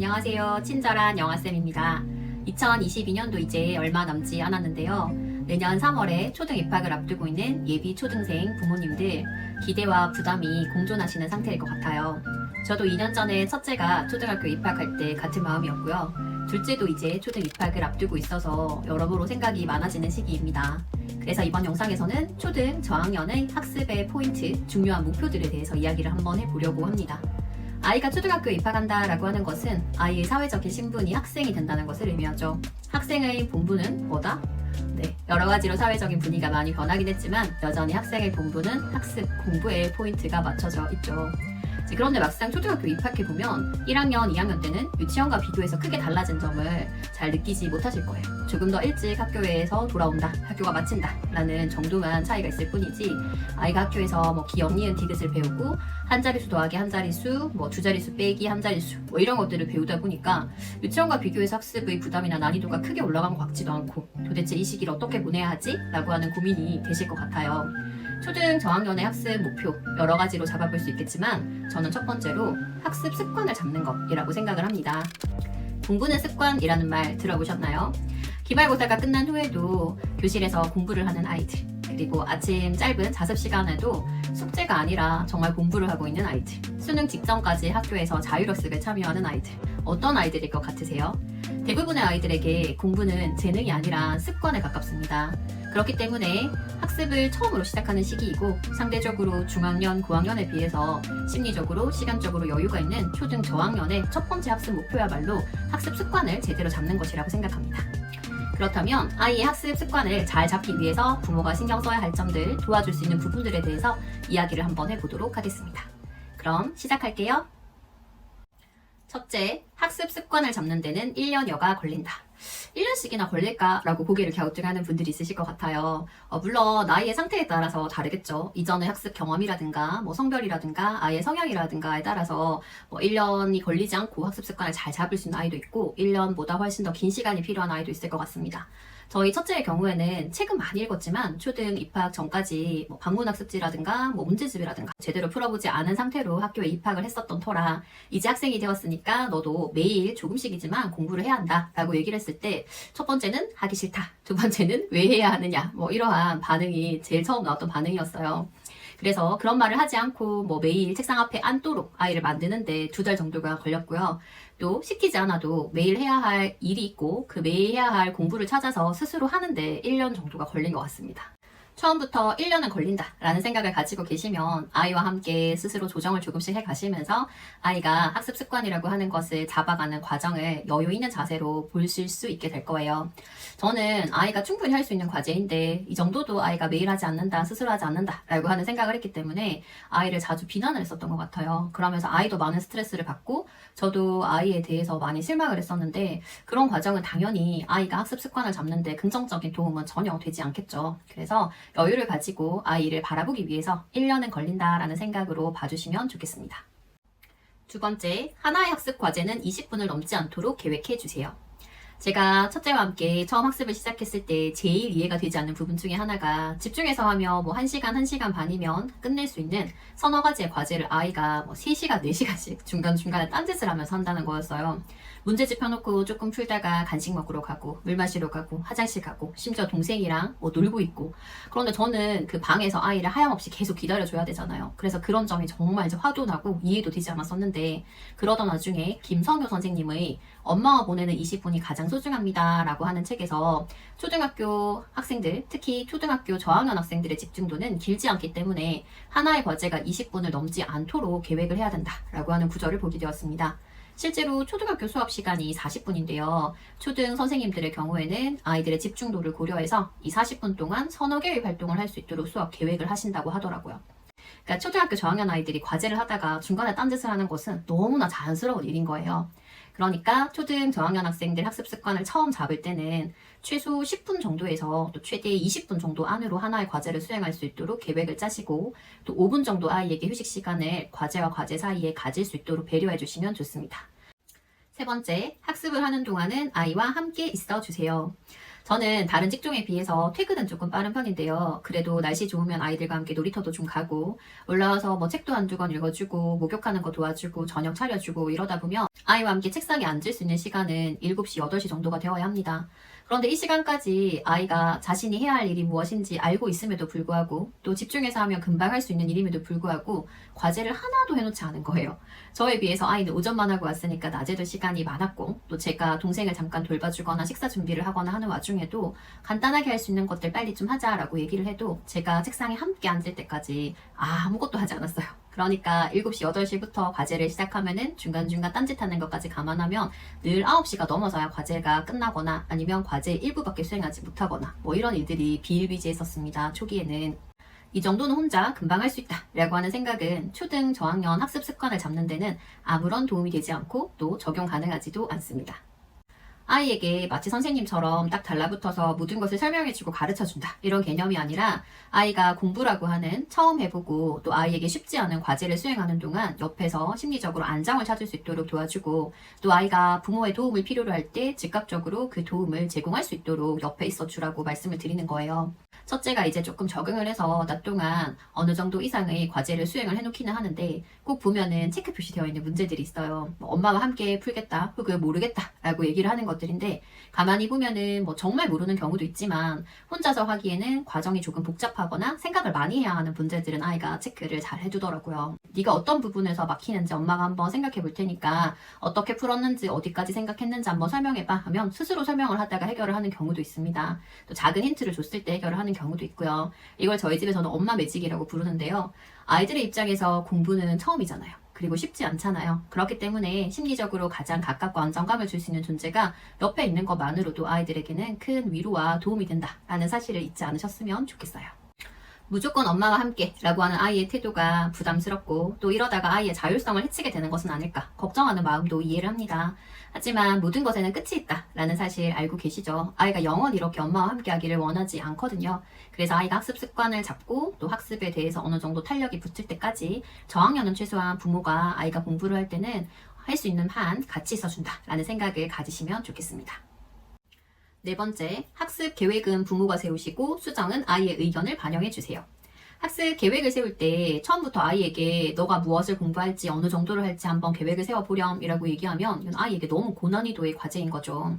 안녕하세요. 친절한 영아쌤입니다. 2022년도 이제 얼마 남지 않았는데요. 내년 3월에 초등 입학을 앞두고 있는 예비 초등생 부모님들 기대와 부담이 공존하시는 상태일 것 같아요. 저도 2년 전에 첫째가 초등학교 입학할 때 같은 마음이었고요. 둘째도 이제 초등 입학을 앞두고 있어서 여러모로 생각이 많아지는 시기입니다. 그래서 이번 영상에서는 초등 저학년의 학습의 포인트, 중요한 목표들에 대해서 이야기를 한번 해보려고 합니다. 아이가 초등학교에 입학한다 라고 하는 것은 아이의 사회적인 신분이 학생이 된다는 것을 의미하죠. 학생의 본분은 뭐다? 네, 여러 가지로 사회적인 분위기가 많이 변하긴 했지만 여전히 학생의 본분은 학습, 공부에 포인트가 맞춰져 있죠. 그런데 막상 초등학교 입학해보면 1학년, 2학년 때는 유치원과 비교해서 크게 달라진 점을 잘 느끼지 못하실 거예요. 조금 더 일찍 학교에서 돌아온다, 학교가 마친다 라는 정도만 차이가 있을 뿐이지 아이가 학교에서 기억, 니은, 디귿을 배우고 한 자릿수 더하기 한 자릿수, 두 자릿수 빼기 한 자릿수 이런 것들을 배우다 보니까 유치원과 비교해서 학습의 부담이나 난이도가 크게 올라간 것 같지도 않고 도대체 이 시기를 어떻게 보내야 하지? 라고 하는 고민이 되실 것 같아요. 초등 저학년의 학습 목표 여러 가지로 잡아볼 수 있겠지만 저는 첫 번째로 학습 습관을 잡는 것이라고 생각을 합니다. 공부는 습관이라는 말 들어보셨나요? 기말고사가 끝난 후에도 교실에서 공부를 하는 아이들, 그리고 아침 짧은 자습 시간에도 숙제가 아니라 정말 공부를 하고 있는 아이들, 수능 직전까지 학교에서 자율학습에 참여하는 아이들, 어떤 아이들일 것 같으세요? 대부분의 아이들에게 공부는 재능이 아니라 습관에 가깝습니다. 그렇기 때문에 학습을 처음으로 시작하는 시기이고 상대적으로 중학년, 고학년에 비해서 심리적으로, 시간적으로 여유가 있는 초등 저학년의 첫 번째 학습 목표야말로 학습 습관을 제대로 잡는 것이라고 생각합니다. 그렇다면 아이의 학습 습관을 잘 잡기 위해서 부모가 신경 써야 할 점들, 도와줄 수 있는 부분들에 대해서 이야기를 한번 해보도록 하겠습니다. 그럼 시작할게요. 첫째, 학습 습관을 잡는 데는 1년여가 걸린다. 1년씩이나 걸릴까라고 고개를 갸우뚱하는 분들이 있으실 것 같아요. 물론 나이의 상태에 따라서 다르겠죠. 이전의 학습 경험이라든가 성별이라든가 아이의 성향이라든가에 따라서 1년이 걸리지 않고 학습 습관을 잘 잡을 수 있는 아이도 있고 1년보다 훨씬 더 긴 시간이 필요한 아이도 있을 것 같습니다. 저희 첫째의 경우에는 책은 많이 읽었지만 초등 입학 전까지 방문학습지라든가 문제집이라든가 제대로 풀어보지 않은 상태로 학교에 입학을 했었던 터라 이제 학생이 되었으니까 너도 매일 조금씩이지만 공부를 해야 한다 라고 얘기를 했을 때 첫 번째는 하기 싫다, 두 번째는 왜 해야 하느냐 이러한 반응이 제일 처음 나왔던 반응이었어요. 그래서 그런 말을 하지 않고 매일 책상 앞에 앉도록 아이를 만드는데 2달 정도가 걸렸고요. 또 시키지 않아도 매일 해야 할 일이 있고 그 매일 해야 할 공부를 찾아서 스스로 하는데 1년 정도가 걸린 것 같습니다. 처음부터 1년은 걸린다 라는 생각을 가지고 계시면 아이와 함께 스스로 조정을 조금씩 해가시면서 아이가 학습 습관이라고 하는 것을 잡아가는 과정을 여유 있는 자세로 보실 수 있게 될 거예요. 저는 아이가 충분히 할 수 있는 과제인데 이 정도도 아이가 매일 하지 않는다, 스스로 하지 않는다 라고 하는 생각을 했기 때문에 아이를 자주 비난을 했었던 것 같아요. 그러면서 아이도 많은 스트레스를 받고 저도 아이에 대해서 많이 실망을 했었는데 그런 과정은 당연히 아이가 학습 습관을 잡는데 긍정적인 도움은 전혀 되지 않겠죠. 그래서 여유를 가지고 아이를 바라보기 위해서 1년은 걸린다라는 생각으로 봐주시면 좋겠습니다. 두 번째, 하나의 학습 과제는 20분을 넘지 않도록 계획해 주세요. 제가 첫째와 함께 처음 학습을 시작했을 때 제일 이해가 되지 않는 부분 중에 하나가 집중해서 하며 1시간, 1시간 반이면 끝낼 수 있는 서너 가지의 과제를 아이가 3시간, 4시간씩 중간중간에 딴짓을 하면서 한다는 거였어요. 문제집 펴놓고 조금 풀다가 간식 먹으러 가고 물 마시러 가고 화장실 가고 심지어 동생이랑 놀고 있고 그런데 저는 그 방에서 아이를 하염없이 계속 기다려줘야 되잖아요. 그래서 그런 점이 정말 이제 화도 나고 이해도 되지 않았었는데 그러던 와중에 김성효 선생님의 엄마와 보내는 20분이 가장 소중합니다 라고 하는 책에서 초등학교 학생들, 특히 초등학교 저학년 학생들의 집중도는 길지 않기 때문에 하나의 과제가 20분을 넘지 않도록 계획을 해야 된다 라고 하는 구절을 보게 되었습니다. 실제로 초등학교 수업 시간이 40분인데요. 초등 선생님들의 경우에는 아이들의 집중도를 고려해서 이 40분 동안 서너 개의 활동을 할 수 있도록 수업 계획을 하신다고 하더라고요. 그러니까 초등학교 저학년 아이들이 과제를 하다가 중간에 딴짓을 하는 것은 너무나 자연스러운 일인 거예요. 그러니까 초등 저학년 학생들 학습 습관을 처음 잡을 때는 최소 10분 정도에서 또 최대 20분 정도 안으로 하나의 과제를 수행할 수 있도록 계획을 짜시고 또 5분 정도 아이에게 휴식 시간을 과제와 과제 사이에 가질 수 있도록 배려해 주시면 좋습니다. 세 번째, 학습을 하는 동안은 아이와 함께 있어 주세요. 저는 다른 직종에 비해서 퇴근은 조금 빠른 편인데요. 그래도 날씨 좋으면 아이들과 함께 놀이터도 좀 가고, 올라와서 뭐 책도 한두 권 읽어주고, 목욕하는 거 도와주고, 저녁 차려주고 이러다 보면 아이와 함께 책상에 앉을 수 있는 시간은 7시, 8시 정도가 되어야 합니다. 그런데 이 시간까지 아이가 자신이 해야 할 일이 무엇인지 알고 있음에도 불구하고, 또 집중해서 하면 금방 할 수 있는 일임에도 불구하고 과제를 하나도 해놓지 않은 거예요. 저에 비해서 아이는 오전만 하고 왔으니까 낮에도 시간이 많았고, 또 제가 동생을 잠깐 돌봐주거나 식사 준비를 하거나 하는 와중에도 간단하게 할 수 있는 것들 빨리 좀 하자라고 얘기를 해도 제가 책상에 함께 앉을 때까지 아무것도 하지 않았어요. 그러니까 7시, 8시부터 과제를 시작하면은 중간중간 딴짓하는 것까지 감안하면 늘 9시가 넘어서야 과제가 끝나거나 아니면 과제 일부밖에 수행하지 못하거나 뭐 이런 일들이 비일비재했었습니다. 초기에는. 이 정도는 혼자 금방 할 수 있다 라고 하는 생각은 초등 저학년 학습 습관을 잡는 데는 아무런 도움이 되지 않고 또 적용 가능하지도 않습니다. 아이에게 마치 선생님처럼 딱 달라붙어서 모든 것을 설명해주고 가르쳐준다 이런 개념이 아니라 아이가 공부라고 하는 처음 해보고 또 아이에게 쉽지 않은 과제를 수행하는 동안 옆에서 심리적으로 안정을 찾을 수 있도록 도와주고, 또 아이가 부모의 도움을 필요로 할 때 즉각적으로 그 도움을 제공할 수 있도록 옆에 있어 주라고 말씀을 드리는 거예요. 첫째가 이제 조금 적응을 해서 낮 동안 어느 정도 이상의 과제를 수행을 해놓기는 하는데, 꼭 보면은 체크 표시되어 있는 문제들이 있어요. 뭐 엄마와 함께 풀겠다 혹은 모르겠다 라고 얘기를 하는 것들인데, 가만히 보면은 뭐 정말 모르는 경우도 있지만 혼자서 하기에는 과정이 조금 복잡하거나 생각을 많이 해야 하는 문제들은 아이가 체크를 잘 해두더라고요. 네가 어떤 부분에서 막히는지 엄마가 한번 생각해 볼 테니까 어떻게 풀었는지 어디까지 생각했는지 한번 설명해봐 하면 스스로 설명을 하다가 해결을 하는 경우도 있습니다. 또 작은 힌트를 줬을 때 해결을 하는 경우도 있고요. 이걸 저희 집에서는 엄마 매직이라고 부르는데요. 아이들의 입장에서 공부는 처음이잖아요. 그리고 쉽지 않잖아요. 그렇기 때문에 심리적으로 가장 가깝고 안정감을 줄 수 있는 존재가 옆에 있는 것만으로도 아이들에게는 큰 위로와 도움이 된다라는 사실을 잊지 않으셨으면 좋겠어요. 무조건 엄마와 함께 라고 하는 아이의 태도가 부담스럽고, 또 이러다가 아이의 자율성을 해치게 되는 것은 아닐까 걱정하는 마음도 이해를 합니다. 하지만 모든 것에는 끝이 있다 라는 사실 알고 계시죠? 아이가 영원히 이렇게 엄마와 함께 하기를 원하지 않거든요. 그래서 아이가 학습 습관을 잡고 또 학습에 대해서 어느 정도 탄력이 붙을 때까지 저학년은 최소한 부모가 아이가 공부를 할 때는 할 수 있는 한 같이 있어준다 라는 생각을 가지시면 좋겠습니다. 네 번째, 학습 계획은 부모가 세우시고 수정은 아이의 의견을 반영해 주세요. 학습 계획을 세울 때 처음부터 아이에게 너가 무엇을 공부할지 어느 정도를 할지 한번 계획을 세워보렴 이라고 얘기하면 이건 아이에게 너무 고난이도의 과제인 거죠.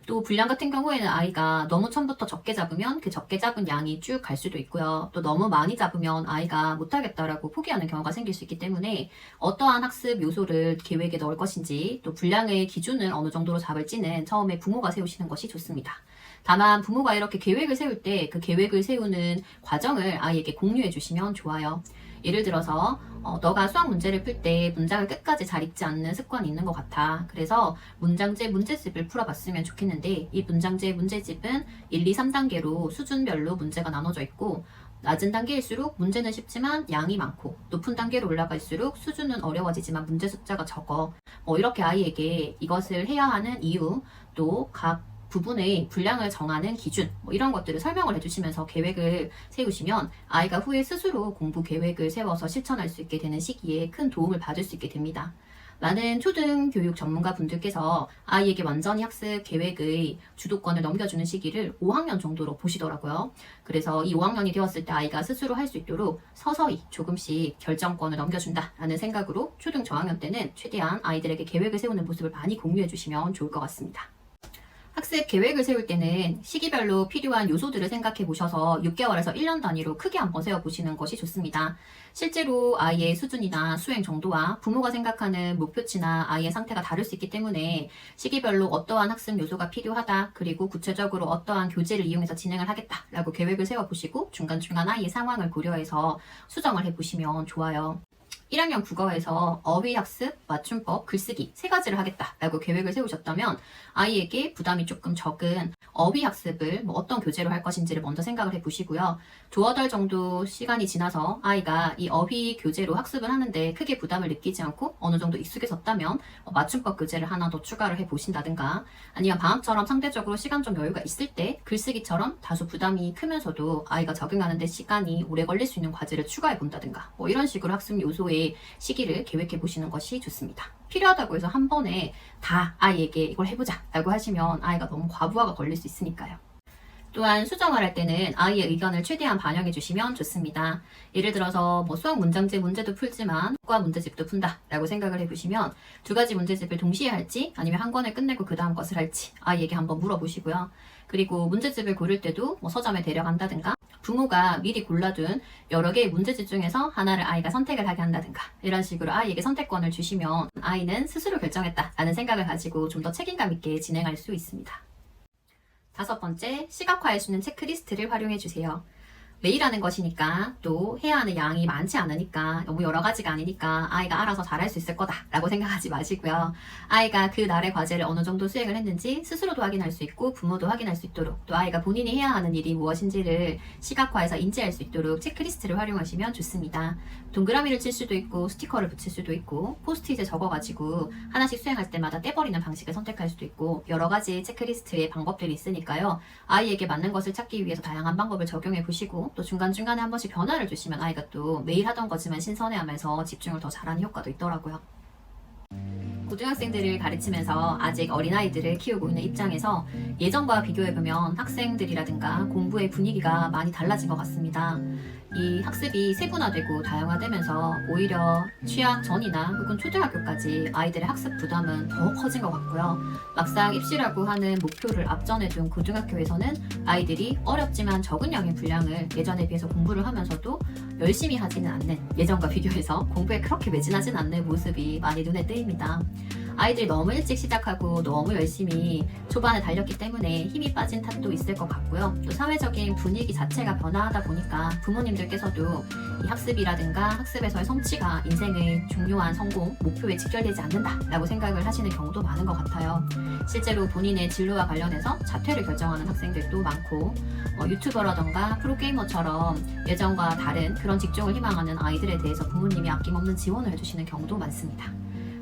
또 분량 같은 경우에는 아이가 너무 처음부터 적게 잡으면 그 적게 잡은 양이 쭉 갈 수도 있고요. 또 너무 많이 잡으면 아이가 못하겠다라고 포기하는 경우가 생길 수 있기 때문에 어떠한 학습 요소를 계획에 넣을 것인지, 또 분량의 기준을 어느 정도로 잡을지는 처음에 부모가 세우시는 것이 좋습니다. 다만 부모가 이렇게 계획을 세울 때 그 계획을 세우는 과정을 아이에게 공유해 주시면 좋아요. 예를 들어서 너가 수학 문제를 풀 때 문장을 끝까지 잘 읽지 않는 습관이 있는 것 같아. 그래서 문장제 문제집을 풀어봤으면 좋겠는데, 이 문장제 문제집은 1, 2, 3단계로 수준별로 문제가 나눠져 있고, 낮은 단계일수록 문제는 쉽지만 양이 많고, 높은 단계로 올라갈수록 수준은 어려워지지만 문제 숫자가 적어. 이렇게 아이에게 이것을 해야 하는 이유, 또 각 부분의 분량을 정하는 기준, 이런 것들을 설명을 해주시면서 계획을 세우시면 아이가 후에 스스로 공부 계획을 세워서 실천할 수 있게 되는 시기에 큰 도움을 받을 수 있게 됩니다. 많은 초등 교육 전문가 분들께서 아이에게 완전히 학습 계획의 주도권을 넘겨주는 시기를 5학년 정도로 보시더라고요. 그래서 이 5학년이 되었을 때 아이가 스스로 할 수 있도록 서서히 조금씩 결정권을 넘겨준다라는 생각으로 초등 저학년 때는 최대한 아이들에게 계획을 세우는 모습을 많이 공유해 주시면 좋을 것 같습니다. 학습 계획을 세울 때는 시기별로 필요한 요소들을 생각해 보셔서 6개월에서 1년 단위로 크게 한번 세워보시는 것이 좋습니다. 실제로 아이의 수준이나 수행 정도와 부모가 생각하는 목표치나 아이의 상태가 다를 수 있기 때문에 시기별로 어떠한 학습 요소가 필요하다, 그리고 구체적으로 어떠한 교재를 이용해서 진행을 하겠다라고 계획을 세워보시고 중간중간 아이의 상황을 고려해서 수정을 해보시면 좋아요. 1학년 국어에서 어휘학습, 맞춤법, 글쓰기 3가지를 하겠다라고 계획을 세우셨다면 아이에게 부담이 조금 적은 어휘학습을 어떤 교재로 할 것인지를 먼저 생각을 해보시고요. 2~달 정도 시간이 지나서 아이가 이 어휘 교재로 학습을 하는데 크게 부담을 느끼지 않고 어느 정도 익숙해졌다면 맞춤법 교재를 하나 더 추가를 해보신다든가, 아니면 방학처럼 상대적으로 시간 좀 여유가 있을 때 글쓰기처럼 다소 부담이 크면서도 아이가 적응하는 데 시간이 오래 걸릴 수 있는 과제를 추가해 본다든가, 이런 식으로 학습 요소의 시기를 계획해 보시는 것이 좋습니다. 필요하다고 해서 한 번에 다 아이에게 이걸 해보자 라고 하시면 아이가 너무 과부하가 걸릴 수 있으니까요. 또한 수정을 할 때는 아이의 의견을 최대한 반영해 주시면 좋습니다. 예를 들어서 수학 문장제 문제도 풀지만 과 문제집도 푼다 라고 생각을 해보시면 두 가지 문제집을 동시에 할지 아니면 한 권을 끝내고 그 다음 것을 할지 아이에게 한번 물어보시고요. 그리고 문제집을 고를 때도 서점에 데려간다든가 부모가 미리 골라둔 여러 개의 문제집 중에서 하나를 아이가 선택을 하게 한다든가 이런 식으로 아이에게 선택권을 주시면 아이는 스스로 결정했다라는 생각을 가지고 좀 더 책임감 있게 진행할 수 있습니다. 5번째, 시각화할 수 있는 체크리스트를 활용해 주세요. 매일 하는 것이니까 또 해야 하는 양이 많지 않으니까 너무 여러 가지가 아니니까 아이가 알아서 잘할 수 있을 거다 라고 생각하지 마시고요. 아이가 그 날의 과제를 어느 정도 수행을 했는지 스스로도 확인할 수 있고 부모도 확인할 수 있도록 또 아이가 본인이 해야 하는 일이 무엇인지를 시각화해서 인지할 수 있도록 체크리스트를 활용하시면 좋습니다. 동그라미를 칠 수도 있고 스티커를 붙일 수도 있고 포스트잇에 적어가지고 하나씩 수행할 때마다 떼버리는 방식을 선택할 수도 있고 여러 가지 체크리스트의 방법들이 있으니까요. 아이에게 맞는 것을 찾기 위해서 다양한 방법을 적용해 보시고 또 중간중간에 한 번씩 변화를 주시면 아이가 또 매일 하던 거지만 신선해하면서 집중을 더 잘하는 효과도 있더라고요. 고등학생들을 가르치면서 아직 어린아이들을 키우고 있는 입장에서 예전과 비교해보면 학생들이라든가 공부의 분위기가 많이 달라진 것 같습니다. 이 학습이 세분화되고 다양화되면서 오히려 취학 전이나 혹은 초등학교까지 아이들의 학습 부담은 더 커진 것 같고요. 막상 입시라고 하는 목표를 앞전에 둔 고등학교에서는 아이들이 어렵지만 적은 양의 분량을 예전에 비해서 공부를 하면서도 열심히 하지는 않는, 예전과 비교해서 공부에 그렇게 매진하진 않는 모습이 많이 눈에 띄입니다. 아이들이 너무 일찍 시작하고 너무 열심히 초반에 달렸기 때문에 힘이 빠진 탓도 있을 것 같고요. 또 사회적인 분위기 자체가 변화하다 보니까 부모님들께서도 이 학습이라든가 학습에서의 성취가 인생의 중요한 성공, 목표에 직결되지 않는다라고 생각을 하시는 경우도 많은 것 같아요. 실제로 본인의 진로와 관련해서 자퇴를 결정하는 학생들도 많고 유튜버라던가 프로게이머처럼 예전과 다른 그런 직종을 희망하는 아이들에 대해서 부모님이 아낌없는 지원을 해주시는 경우도 많습니다.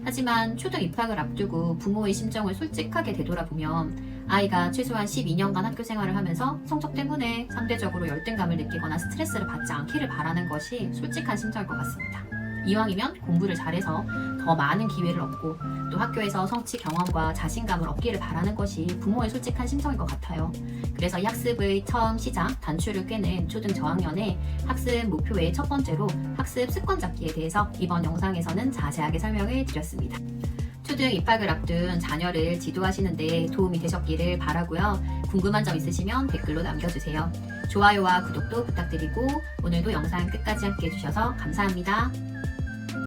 하지만 초등 입학을 앞두고 부모의 심정을 솔직하게 되돌아보면 아이가 최소한 12년간 학교 생활을 하면서 성적 때문에 상대적으로 열등감을 느끼거나 스트레스를 받지 않기를 바라는 것이 솔직한 심정일 것 같습니다. 이왕이면 공부를 잘해서 더 많은 기회를 얻고 또 학교에서 성취 경험과 자신감을 얻기를 바라는 것이 부모의 솔직한 심정일 것 같아요. 그래서 이 학습의 처음 시작, 단추를 꿰는 초등 저학년의 학습 목표의 첫 번째로 학습 습관 잡기에 대해서 이번 영상에서는 자세하게 설명을 드렸습니다. 초등 입학을 앞둔 자녀를 지도하시는데 도움이 되셨기를 바라고요. 궁금한 점 있으시면 댓글로 남겨주세요. 좋아요와 구독도 부탁드리고 오늘도 영상 끝까지 함께 해주셔서 감사합니다.